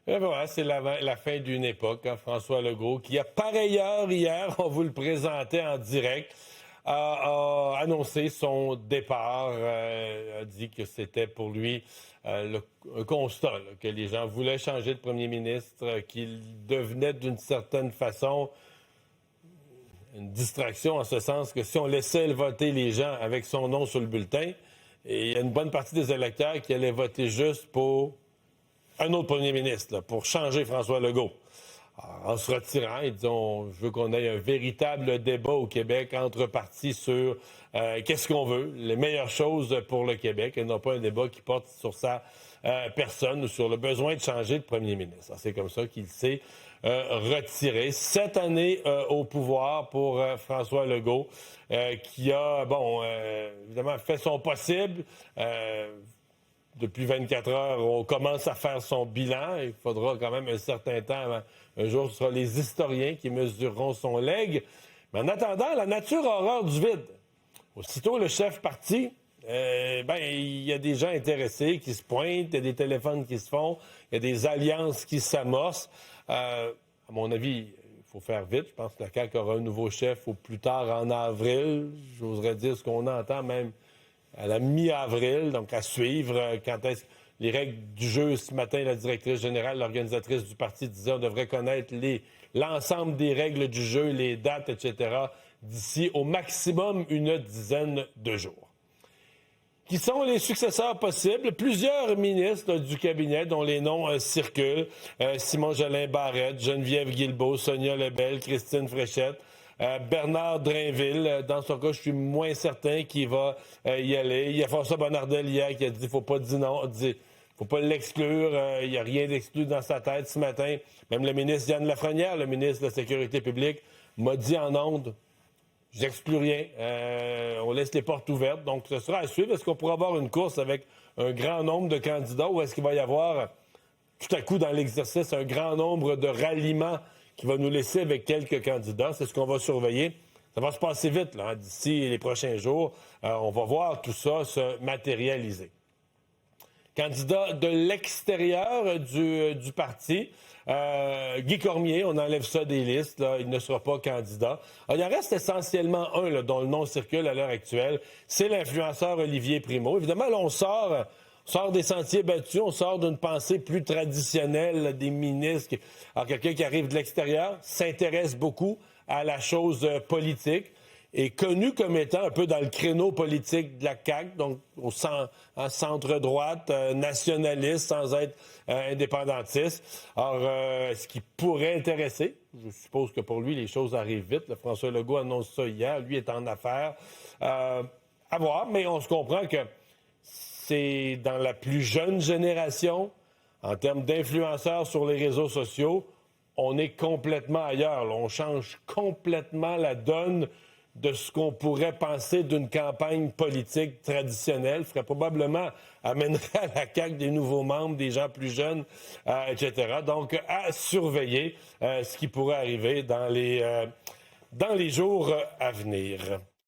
Et voilà, c'est la fin d'une époque, hein, François Legault, qui a par ailleurs, hier, on vous le présentait en direct, a annoncé son départ, a dit que c'était pour lui un constat, là, que les gens voulaient changer de premier ministre, qu'il devenait d'une certaine façon une distraction en ce sens que si on laissait voter les gens avec son nom sur le bulletin, et il y a une bonne partie des électeurs qui allaient voter juste pour un autre premier ministre, là, pour changer François Legault. Alors, en se retirant, ils disent je veux qu'on ait un véritable débat au Québec entre partis sur qu'est-ce qu'on veut, les meilleures choses pour le Québec, et non pas un débat qui porte sur sa personne ou sur le besoin de changer de premier ministre. C'est comme ça qu'il s'est retiré. 7 années au pouvoir pour François Legault, qui a, évidemment, fait son possible. Depuis 24 heures, on commence à faire son bilan. Il faudra quand même un certain temps avant. Un jour, ce sera les historiens qui mesureront son legs. Mais en attendant, la nature a horreur du vide. Aussitôt le chef parti, il y a des gens intéressés qui se pointent, il y a des téléphones qui se font, il y a des alliances qui s'amorcent. À mon avis, il faut faire vite. Je pense que la CAQ aura un nouveau chef au plus tard en avril. J'oserais dire ce qu'on entend même à la mi-avril, donc à suivre quand est-ce les règles du jeu. Ce matin, la directrice générale, l'organisatrice du parti disait on devrait connaître l'ensemble des règles du jeu, les dates, etc., d'ici au maximum une dizaine de jours. Qui sont les successeurs possibles? Plusieurs ministres du cabinet dont les noms circulent. Simon Jolin Barrette, Geneviève Guilbeault, Sonia Lebel, Christine Fréchette. Bernard Drainville, dans son cas, je suis moins certain qu'il va y aller. Il y a François Bonnardel hier qui a dit qu'il ne faut pas dire non, faut pas l'exclure. Il n'y a rien d'exclu dans sa tête ce matin. Même le ministre Yann Lafrenière, le ministre de la Sécurité publique, m'a dit en ondes, j'exclus rien. On laisse les portes ouvertes. Donc, ce sera à suivre. Est-ce qu'on pourra avoir une course avec un grand nombre de candidats ou est-ce qu'il va y avoir tout à coup dans l'exercice un grand nombre de ralliements qui va nous laisser avec quelques candidats? C'est ce qu'on va surveiller. Ça va se passer vite, là, hein, d'ici les prochains jours. On va voir tout ça se matérialiser. Candidat de l'extérieur du parti, Guy Cormier, on enlève ça des listes, là, il ne sera pas candidat. Alors, il en reste essentiellement un là, dont le nom circule à l'heure actuelle, c'est l'influenceur Olivier Primo. Évidemment, là, on sort des sentiers battus, on sort d'une pensée plus traditionnelle là, des ministres. Alors, quelqu'un qui arrive de l'extérieur s'intéresse beaucoup à la chose politique, est connu comme étant un peu dans le créneau politique de la CAQ, donc au centre-droite, nationaliste, sans être indépendantiste. Alors, ce qui pourrait intéresser, je suppose que pour lui, les choses arrivent vite. Là, François Legault annonce ça hier, lui est en affaires. À voir, mais on se comprend que c'est dans la plus jeune génération, en termes d'influenceurs sur les réseaux sociaux, on est complètement ailleurs. Là. On change complètement la donne de ce qu'on pourrait penser d'une campagne politique traditionnelle, amènerait à la CAQ des nouveaux membres, des gens plus jeunes, etc. Donc, à surveiller ce qui pourrait arriver dans les jours à venir.